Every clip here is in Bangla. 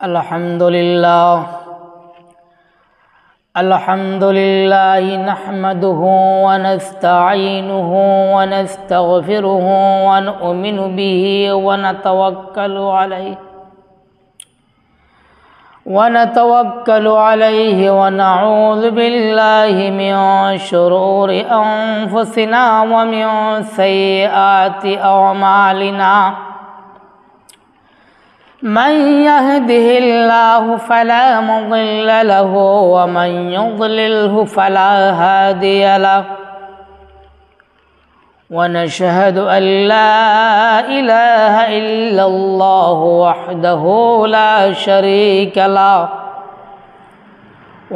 अल्हम्दुलिल्लाह नहमदुहु व नस्तईनुहु व नस्तगफिरुहु व नुमिनु बिही व नतवक्कलु अलैहि व नऊज़ु बिल्लाहि मिन शुरूरि अनफुसिना व मिन सय्यिआति अअमालिना मन यहदिहिल्लाहु फला मुदिल्ल लहु व मन युद्लिल्हु फला हादिय लहु व नशहदु अल्ला इलाहा इल्लल्लाहु वहदहु ला शरीक लहु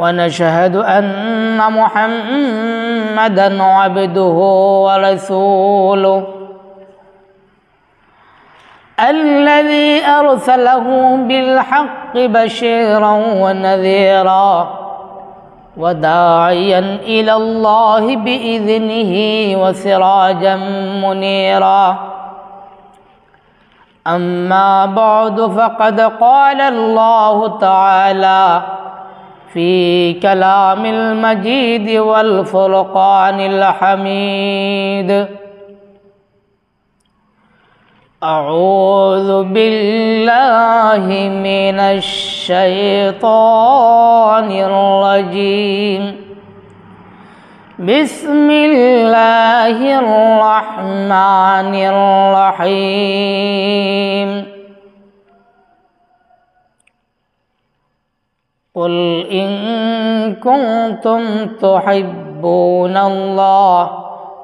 व नशहदु अन्ना मुहम्मदन अब्दुहु व रसूलुहु الذي أرسله بالحق بشيرا ونذيرا وداعيا إلى الله بإذنه وسراجا منيرا أما بعد فقد قال الله تعالى في كلام المجيد والفرقان الحميد أعوذ بالله من الشيطان الرجيم بسم الله الرحمن الرحيم قل إن كنتم تحبون الله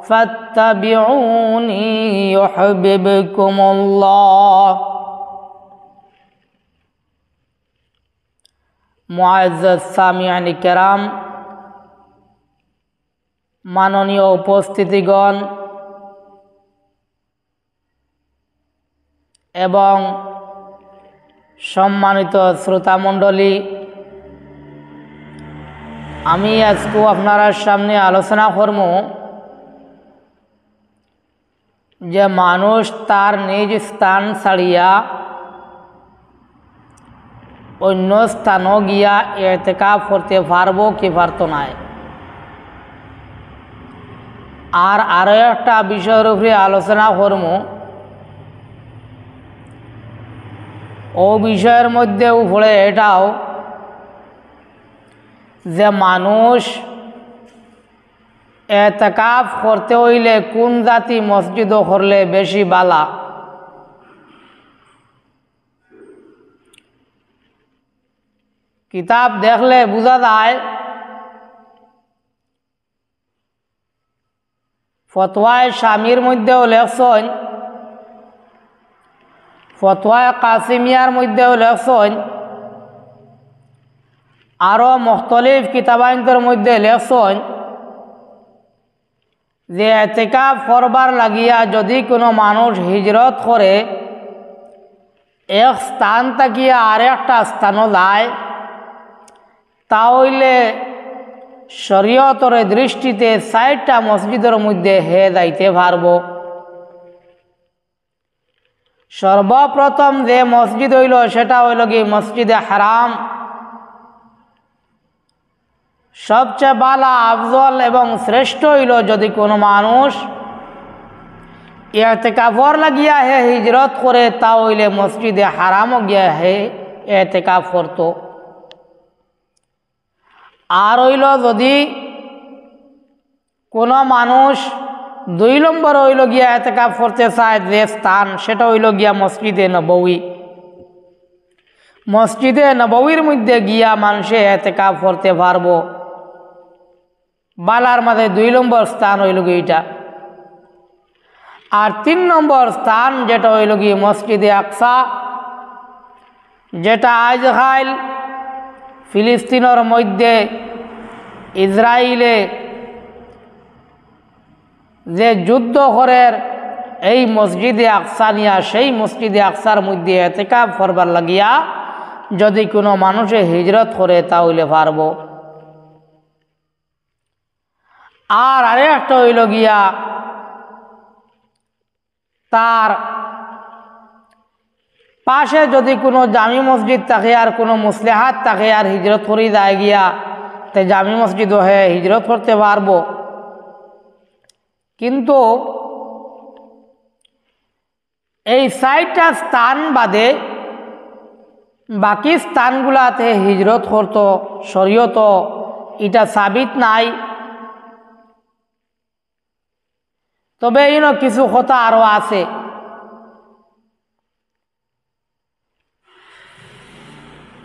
فاتبعوني يحببكم الله মুআজ্জাজ সামিআন কিরাম, মাননীয় উপস্থিতিগণ এবং সম্মানিত শ্রোতামণ্ডলী, আমি আজকে আপনার সামনে আলোচনা করব যে মানুষ তার নিজ স্থান ছাড়িয়া অন্য স্থানও গিয়া ইতিকাফ করতে পারবো কি পারতো না। আর আরো একটা বিষয়ের উপরে আলোচনা করব, ও বিষয়ের মধ্যে উপরে এটাও যে মানুষ এতেকাফ করতে হইলে কোন জাতি মসজিদ করলে বেশি বালা। কিতাব দেখলে বোঝা যায়, ফতোয়ায়ে শামির মধ্যেও লেখছেন, ফতোয়ায়ে কাসিমিয়ার মধ্যেও লেখছেন, আরো মুখতলিফ কিতাবাইনদের মধ্যে লেখছেন যে ইতিকাফ করবার লাগিয়া যদি কোনো মানুষ হিজরত করে এক স্থান থেকে আরেকটা স্থানও যায়, তাহলে শরীয়তের দৃষ্টিতে ৬০টা মসজিদের মধ্যে হে যাইতে পারব। সর্বপ্রথম যে মসজিদ হইল সেটা হইল কি মসজিদে হারাম। সবচেয়ে ভালো আফজল এবং শ্রেষ্ঠ হইল যদি কোনো মানুষ ইতিকাফর লাগিয়া হে হিজরত করে, তা হইলে মসজিদে হারামও গিয়া হে ইতিকাফ করত। আর হইল যদি কোনো মানুষ ২ নম্বর হইল গিয়া ইতিকাফ করতে চায় যে স্থান, সেটা হইল গিয়া মসজিদে নববী। মসজিদে নববীর মধ্যে গিয়া মানুষে ইতিকাফ করতে পারবো। বালার মাঝে ২ নম্বর স্থান হইল গিয়ে এটা। আর ৩ নম্বর স্থান যেটা হইল গিয়ে মসজিদে আকসা, যেটা আজকাল ফিলিস্তিনের মধ্যে ইসরায়েলে যে যুদ্ধ করে এই মসজিদে আকসা নিয়া, সেই মসজিদে আকসার মধ্যে ইতিকাফ করবার লাগিয়া যদি কোনো মানুষে হিজরত করে তাহলে পারবো। আর আরেকটা হইল গিয়া তার পাশে যদি কোনো জামি মসজিদ থাকে আর কোনো মুসলিহাত থাকে আর হিজরত করে যায় গিয়া তে জামি মসজিদও হয়ে হিজরত করতে পারবো। কিন্তু এই 4টা স্থান বাদে বাকি স্থানগুলাতে হিজরত করতো শরীয়ত এটা সাবিত নাই। তবে কিছু কথা আরো আছে।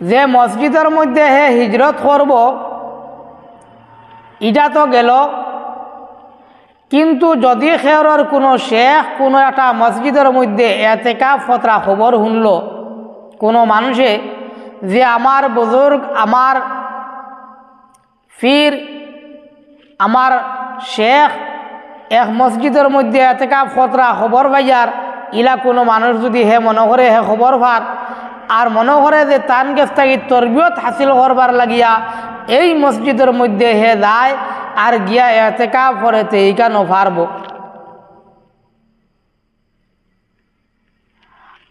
যে মসজিদের মধ্যে হে হিজরত করব এটা তো গেল, কিন্তু যদি খেয়রের কোনো শেখ কোনো একটা মসজিদের মধ্যে এতেকাফ ফতরা খবর শুনল কোনো মানুষে যে আমার বুজুর্গ আমার ফির আমার শেখ এক মসজিদের মধ্যে এতেকাফ ফতরা খবর পাইয়ার ইলা কোনো মানুষ যদি হে মনে করে হে খবর ভার আর মনে করে যে তান গেছ থাকি তরবিয়ত হাসিল করবার লাগিয়া এই মসজিদের মধ্যে হে যায় আর গিয়া এতেকাফ করেতে এইখানো পারব।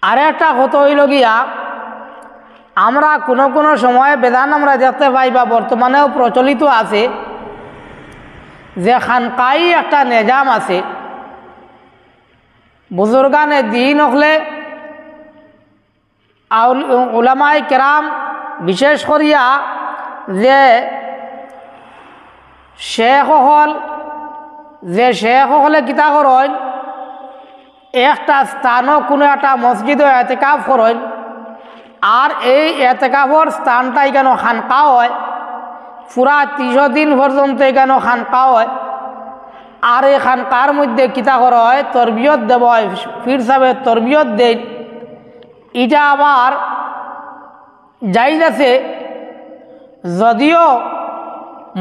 আর একটা কথা হইল গিয়া আমরা কোনো সময় বেদান আমরা দেখতে পাই বা বর্তমানেও প্রচলিত আছে যে খানকাই একটা নিজাম আছে। বুজুর্গানে দিন হলে উলামায়ে কেরাম বিশেষ করিয়া যে শেখ হলে কিতা করেন একটা স্থানও কোনো একটা মসজিদও এতেকাফ করেন আর এই এতেকাফর স্থানটা এখানে খানকা হয় পুরা 30 দিন পর্যন্ত এখানে খানকা হয়। আর এই খানকার মধ্যে কিতা করা হয় তরবিয়ত দেব হয়, পীর সাহেবের তরবিয়ত দেন। এটা আবার জায়েজ আছে, যদিও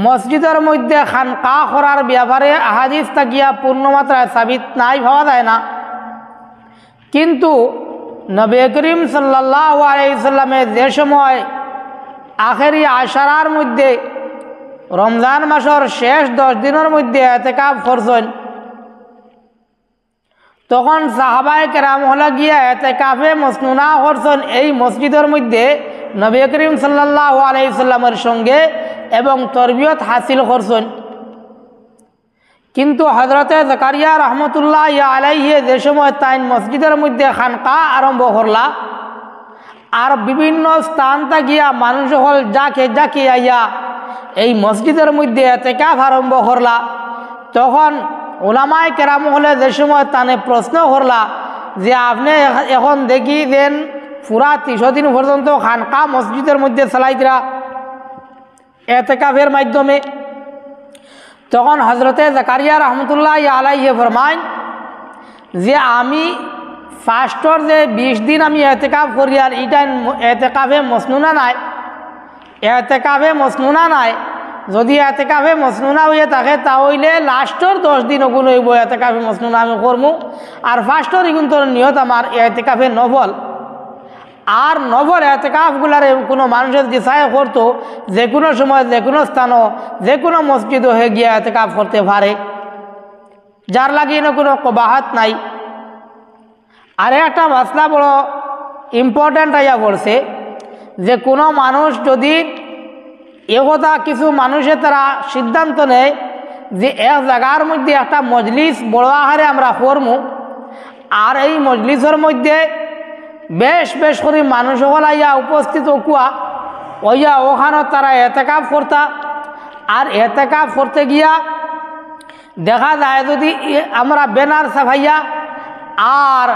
মসজিদের মধ্যে খানকা করার ব্যাপারে আহাদিস থাকিয়া পূর্ণমাত্রায় সাবিত নাই পাওয়া যায় না। কিন্তু নবী করিম সাল্লাল্লাহু আলাইহি সাল্লামের যে সময় আখেরি আশারার মধ্যে রমজান মাসের শেষ 10 দিনের মধ্যে এতেকাফ করছেন, তখন সাহাবায়ে কেরাম হলে গিয়া এতেকাফে মসনুনা করছেন এই মসজিদের মধ্যে নবী করিম সাল্লাল্লাহু আলাইহি সাল্লামের সঙ্গে এবং তরবিয়ত হাসিল করছেন। কিন্তু হযরতে জাকারিয়া রহমতুল্লাহ আলাইহি যে সময় তাই মসজিদের মধ্যে খানকা আরম্ভ করলা আর বিভিন্ন স্থান গিয়া মানুষ হল যাকে আইয়া এই মসজিদের মধ্যে এতেকাফ আরম্ভ করলা, তখন উলামায়ে কেরাম হলে যে সময় তানে প্রশ্ন করলা যে আপনি এখন দেখি দেন পুরা 30 দিন পর্যন্ত খানকা মসজিদের মধ্যে চালাইতরা এতেকাফের মাধ্যমে, তখন হযরতে জাকারিয়া রহমতুল্লাহ আলাইহি ফরমায় যে আমি ফার্স্টর যে 20 দিন আমি এতেকাফ করি আর এটা এতেকাফে মসনুনা নাই, এতেকাফে মসনুনা নাই। যদি এতেকাফে মসনুনা হয়ে থাকে তাহলে লাস্টর 10 দিন ওগুলো হইব এতেকাফে মসনুনা আমি করবো। আর ফার্স্টর কিন্তু নিয়ত আমার এতেকাফে নফল। আর নফল এতেকাফগুলারে কোনো মানুষের দিশায় করতো যে কোনো সময় যে কোনো স্থানও যে কোনো মসজিদ হয়ে গিয়ে এতেকাফ করতে পারে, যার লাগিয়ে কোনো কবাহাত নাই। আর একটা মাসলা বড় ইম্পর্ট্যান্ট আইয়া পড়ছে যে কোনো মানুষ যদি একথা কিছু মানুষের তারা সিদ্ধান্ত নেয় যে এক জায়গার মধ্যে একটা মজলিস বড় আকারে আমরা করবো আর এই মজলিসের মধ্যে বেশ করে মানুষ হল আইয়া উপস্থিত কুয়া ওইয়া ওখানে তারা এতেকাফ করতা। আর এতেকাফ করতে গিয়া দেখা যায় যদি আমরা ব্যানার ছাপাইয়া আর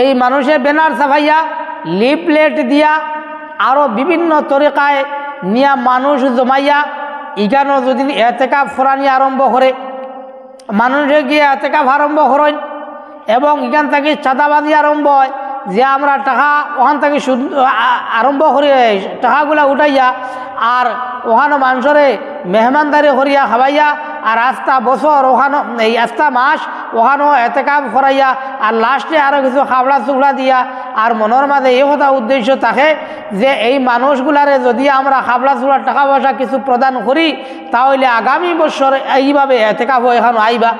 এই মানুষের ব্যানার ছাপাইয়া লিফলেট দিয়া আরও বিভিন্ন তরিকায় নিয়া মানুষ জমাইয়া ইখানেও যদি এতেকাফ ফরানি আরম্ভ করে মানুষে গিয়ে এতেকাফ আরম্ভ করেন এবং এখান থেকে চাঁদাবাজি আরম্ভ হয় যে আমরা টাকা ওখান থেকে আরম্ভ করি টাকাগুলা উঠাইয়া আর ওখানে মানুষরে মেহমানদারি করিয়া খাওয়াইয়া আর আস্তা বছর ওখানে এই আস্তা মাস ওখানেও এতেকাফ করাইয়া আর লাস্টে আরও কিছু খাবলা চুবলা দিয়া আর মনের মাঝে এই কথা উদ্দেশ্য থাকে যে এই মানুষগুলারে যদি আমরা খাবলা চুবলা টাকা পয়সা কিছু প্রদান করি তাহলে আগামী বছর এইভাবে এতেকাফ এখানে আইবা।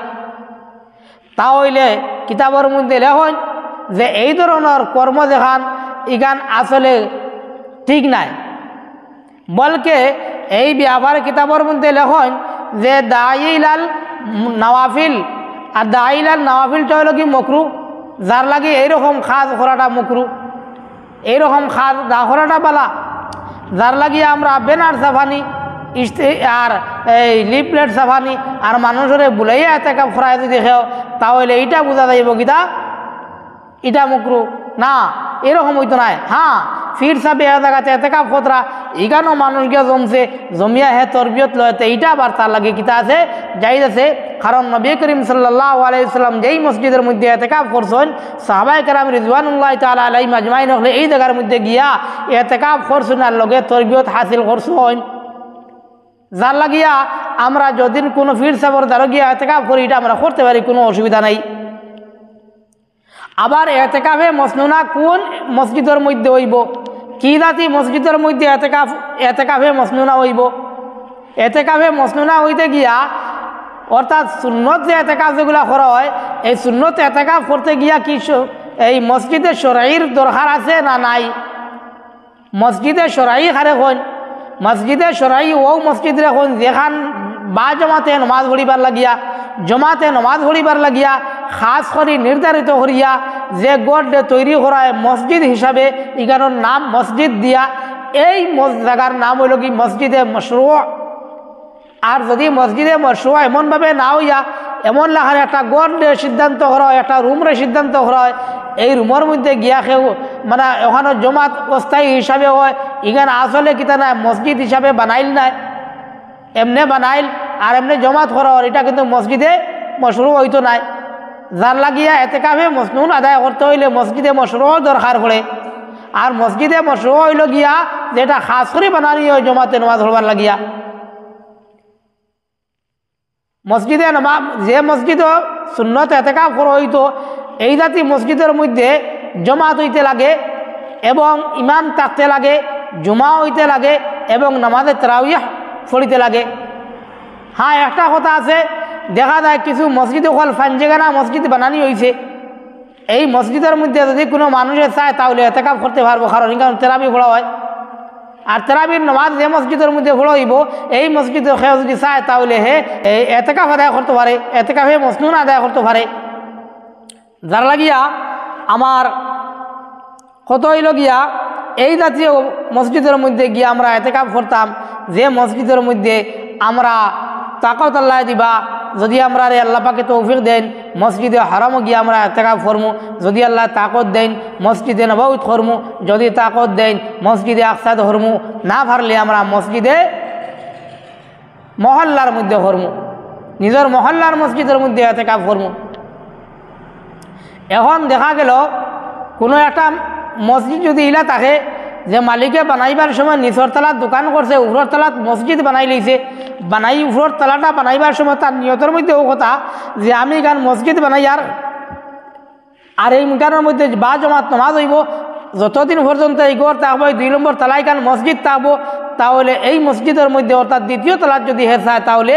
তাহলে কিতাবের মধ্যে লেখন যে এই ধরনের কর্ম দেখান ইগান আসলে ঠিক নাই। বলকে এই ব্যাপার কিতাবের মধ্যে লেখন যে দাইলাল নওয়াফিল, আর দাইলাল নওয়াফিলটা হলো কি মকরু, যার লাগে এইরকম খাজ করাটা মকরু, এইরকম খাজ দা করাটা বালা, যার লাগিয়ে আমরা ব্যানার সাফানি আর এই লিফলেট সাফানি আর মানুষের বুলাইয়া এতেকাফ করাই যদি দেখেও তাহলে এইটা বোঝা যাইব কিতা এটা মকরু না, এরকম হইতো নাই। হ্যাঁ ফির সাবে জায়গাতে এতেকাফ খতরা এখানেও মানুষ গিয়ে জমছে, জমিয়া হে তরবিয়ত লয়তে এইটা আবার তার লাগে কিতা আছে জায়েজ আছে। কারণ নবী করিম সাল্লাল্লাহু আলাইহি ওয়াসাল্লাম যেই মসজিদের মধ্যে এতেকাফ করছেন, সাহাবায়ে কেরাম রিজওয়ানুল্লাহি তাআলা আলাইহিম আজমাইন হলে এই জায়গার মধ্যে গিয়া এতেকাফ করছেন আর লগে তরবিয়ত হাসিল করছেন। যার লাগিয়া আমরা যদি কোনো ফির সাবর দ্বারা গিয়া এতেকাফ করি এটা আমরা করতে পারি, কোনো অসুবিধা নাই। আবার এতেকাফে মসনুনা কোন মসজিদের মধ্যে হইব, কি জাতি মসজিদের মধ্যে এতেকাফে মসনুনা হইব? এতেকাফে মসনুনা হইতে গিয়া অর্থাৎ সুন্নত যে এতেকাফ যেগুলো করা হয়, এই সুন্নত এতেকাফ করতে গিয়া কি এই মসজিদে শরঈর দরকার আছে না নাই? মসজিদে শরঈ খারে হন, মসজিদে শরঈ ও মসজিদ রেখন যেখান বা জমাতে নমাজ পড়িবার লাগিয়া, জমাতে নমাজ পড়িবার লাগিয়া খাস করে নির্ধারিত করিয়া যে গড় তৈরি করায় মসজিদ হিসাবে ইগানোর নাম মসজিদ দিয়া, এই জায়গার নাম হইল কি মসজিদে মশরু। আর যদি মসজিদে মশরু এমনভাবে না হইয়া এমন লাখার একটা গড় সিদ্ধান্ত করা হয়, একটা রুমরে সিদ্ধান্ত করা হয়, এই রুমের মধ্যে গিয়া খেউ মানে ওখানে জমাত অস্থায়ী হিসাবে হয়, ইগান আসলে কিতা নাই মসজিদ হিসাবে বানাইল নাই, এমনে বানাইল আর এমনি জমাত করা হয়, এটা কিন্তু মসজিদে মশরু হইতো নাই। যার লাগিয়া এতেকাফে মসনুন আদায় করতে হইলে মসজিদে মশরু দরকার পড়ে। আর মসজিদে মশরু হইল গিয়া যেটা খাস করে বানানি হয় জমাতে নামাজ পড়বার লাগিয়া। মসজিদে যে মসজিদ সুন্নত এতেকাফ করা হইতো এই জাতি মসজিদের মধ্যে জমাত হইতে লাগে এবং ইমাম থাকতে লাগে, জুমা হইতে লাগে এবং নামাজে তারাউইহ পড়িতে লাগে। হ্যাঁ একটা কথা আছে, দেখা যায় কিছু মসজিদ হল ফানজেগানা মসজিদ বানানি হয়েছে, এই মসজিদের মধ্যে যদি কোনো মানুষে চায় তাহলে এতেকাফ করতে পারবো, কারণ এখানে তেরাবি পড়া হয়। আর তেরাবির নামাজ যে মসজিদের মধ্যে পড়াইব এই মসজিদের কেউ যদি চায় তাহলে হে এতেকাফ আদায় করতে পারে, এতেকাফে মসনুন আদায় করতে পারে। যার লাগিয়া আমার কত হইল গিয়া এই জাতীয় মসজিদের মধ্যে গিয়া আমরা এতেকাফ করতাম, যে মসজিদের মধ্যে আমরা তাকত আল্লাহ দিবা, যদি আমরা আল্লাহ পাকে তৌফিক দেন মসজিদে হারামও গিয়ে আমরা এতেকাফ করমু, যদি আল্লাহ তাকত দেন মসজিদে নবউত করমু, যদি তাকত দেন মসজিদে আকসা ধরমু, না পারলে আমরা মসজিদে মহল্লার মধ্যে করমু, নিজের মহল্লার মসজিদের মধ্যে এতেকাফ করমু। এখন দেখা গেল কোনো একটা মসজিদ যদি ইলা থাকে যে মালিকে বানাইবার সময় নিচর তলাত দোকান করছে, উপর তলাত মসজিদ বানাই লইছে, বানাই উপর তলাটা বানাইবার সময় তার নিয়তের মধ্যে ও কথা যে আমি গান মসজিদ বানাই আর এই গানের মধ্যে বা জমাত নমাজ হইব, যতদিন পর্যন্ত এই ঘর থাকবো, 2 নম্বর তলায় গান মসজিদ থাকবো, তাহলে এই মসজিদের মধ্যে অর্থাৎ দ্বিতীয় তলার যদি হে চায় তাহলে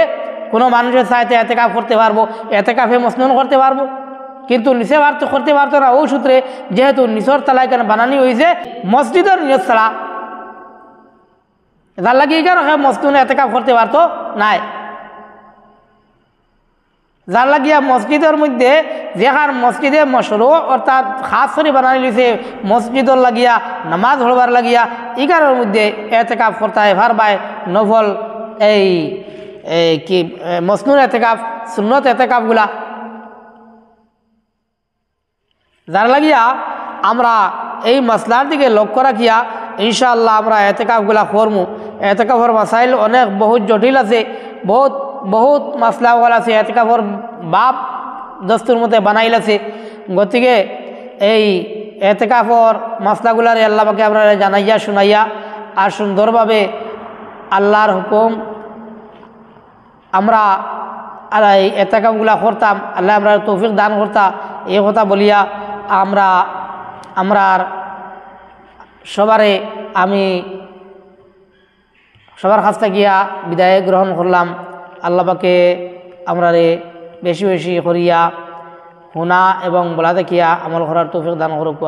কোনো মানুষের চাইতে এতেকাফ করতে পারবো, এতেকাফে মসনুন করতে পারবো। কিন্তু নিচে করতে পারতো না, ওই সূত্রে যেহেতু নিচর তলায় কেন বানানি হয়েছে মসজিদের নিয়ত ছাড়া, যার লাগে কেন মসনুন এতেকাফ করতে পারতো নাই। যার লাগিয়া মসজিদের মধ্যে যেখান মসজিদে মশরু অর্থাৎ খাস করে বানানি লইছে মসজিদর লাগিয়া নামাজ পড়বার লাগিয়া এখানের মধ্যে এতেকাফ করতে হয় ভারবায় নফল এই কি মসনুন এতেকাফ সুন্নত এতেকাফগুলা। যার লাগিয়া আমরা এই মশলার দিকে লক্ষ্য রাখিয়া ইনশাআল্লাহ আমরা এতেকাফগুলা করমু। এতেকাফর মাসাইল অনেক বহুত জটিল আছে, বহুত মশলাওয়াল আছে, এতেকাফর বাপ দস্তুর মধ্যে বানাইল আছে। গতিকে এই এতেকাফর মশলাগুলার আল্লাহ পাকে আমরা জানাইয়া শুনাইয়া আর সুন্দরভাবে আল্লাহর হুকুম আমরা আর এই এতেকাফগুলা করতাম, আল্লাহ আমরা তৌফিক দান করতা, এই কথা বলিয়া আমরা আমি সবার কাছ থেকে গিয়া বিদায় গ্রহণ করলাম। আল্লাহ পাকে আমরা বেশি বেশি করিয়া শোনা এবং বলা দেখিয়া আমল করার তৌফিক দান করুক।